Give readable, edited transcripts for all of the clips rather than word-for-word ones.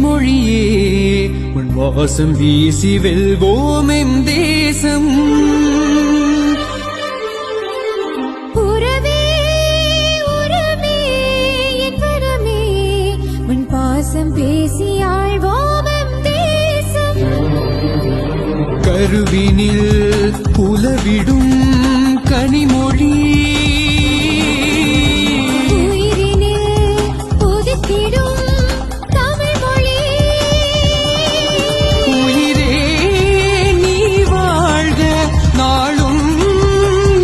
மொழியே உன் வாசம் வீசி வெல்வோம் எம் தேசம். பேசி ஆழ்வோம் எம் தேசம். கருவினில் புலவிடும் கனிமொழி உயிரினில் புதுக்கிடும் தமிழ் மொழி. உயிரே நீ வாழ்க நாளும்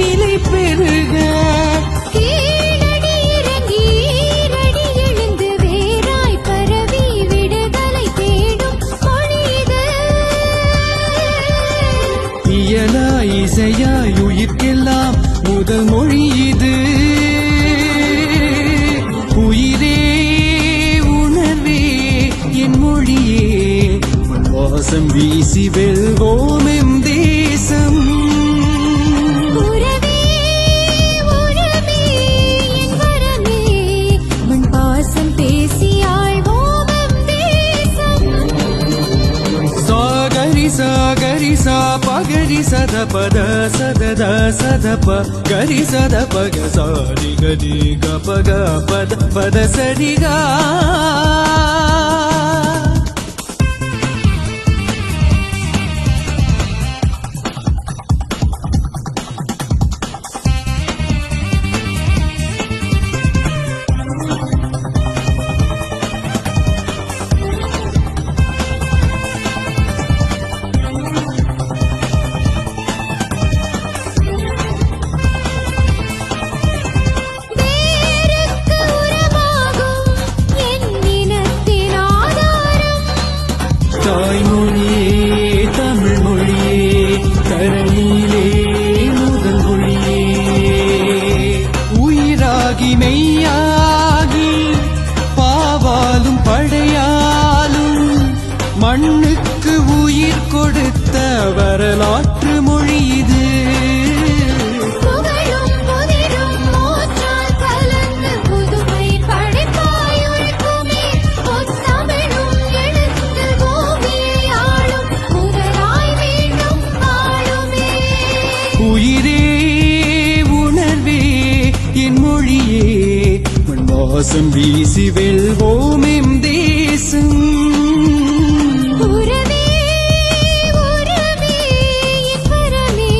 நிலை பெறுக. கீழடி இறங்கி ஈரடி எழுந்து வேராய் பரவி விடுதலை தேடும் மொழி இது. இயலாய் இசையாய் உயிர்க்கெல்லாம் முதல் மொழி இது. உயிரே உணர்வே என் மொழியே உன் வாசம் வீசி வெல்வோம் எம் தேசம். உறவே உறவே என் வரமே உன் பாசம் பேசி ஆழ்வோம் எம் தேசம். சாகரி சாகரி சா பகரி சத பத சதத சதப கரி சத பக சாரி கரி கபக பத பத சரிகா. வேருக்கு உரமாகும் என் இனத்தின் ஆதாரம். தாய்மொழியே தமிழ் மொழியே தரணியிலே முதல் மொழியே. உயிராகி மெய்யாகி பாவாலும் படையாலும் மண்ணுக்கு உயிர் கொடுத்த வரலாற்று மொழி இது. புகழும் புதிரும் மூச்சால் கலந்து புதுமை படைப்பாய் உழைக்குமே. பொத்தமிழும் எழுத்து பூமியை ஆளும் முதலாய் மீண்டும் ஆளுமே. உயிரே உணர்வே என் மொழியே உன் வாசம் வீசி வெல்வோம் எம் தேசம். உறவே உறவே என் வரமே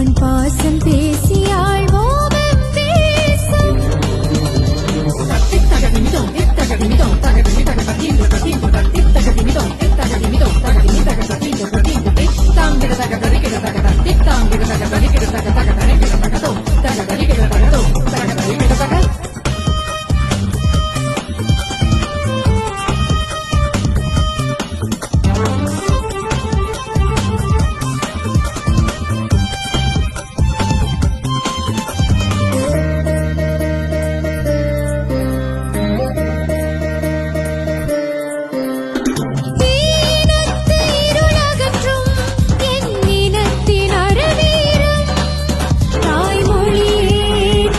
உன் பாசம் பேசி ஆழ்வோம் எம் தேசம். தீனத்து இருளகற்றும் என் இனத்தின் அறவீரம். தாய்மொழியே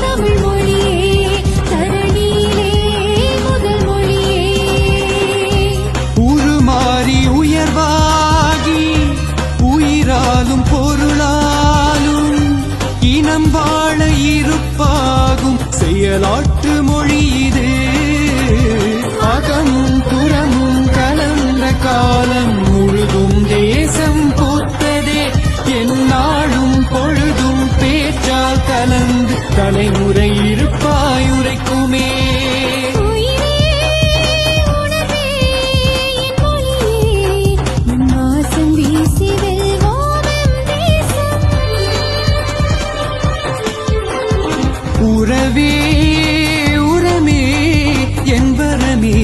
தமிழ் மொழியே தரணியிலே முதல் மொழியே. உருமாறி உயர்வாகி உயிராலும் பொருளாலும் இனம் வாழ இருப்பாகும் செயலாற்று மொழி இது. அகமும் புறமும் கலந்த காலம் முழுதும் தேசம் பூத்ததே. எந்நாளும் பொழுதும் பேச்சால் கலந்து தலைமுறை இருப்பாய் உரைக்குமே. உயிரே உணர்வே என் மொழியே உன் வாசம் வீசி வெல்வோம் எம் தேசம். உறவே உரமே என் வரமே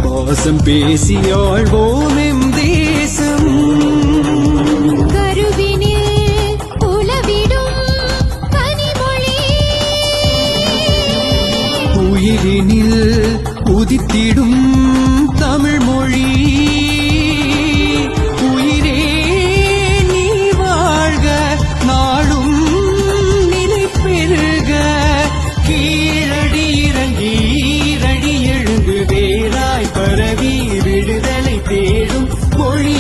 வாசம் பேசி ஆழ்வோம் எம் தேசம். கருவினில் புலவிடும் கனிமொழி உயிரினில் உதித்திடும் தமிழ் மொழி. உயிரே நீ வாழ்க நாளும் நிலை பெறுக. கீழடி இறங்கி ஈரடி எழுந்து வேராய் பரவி மொழி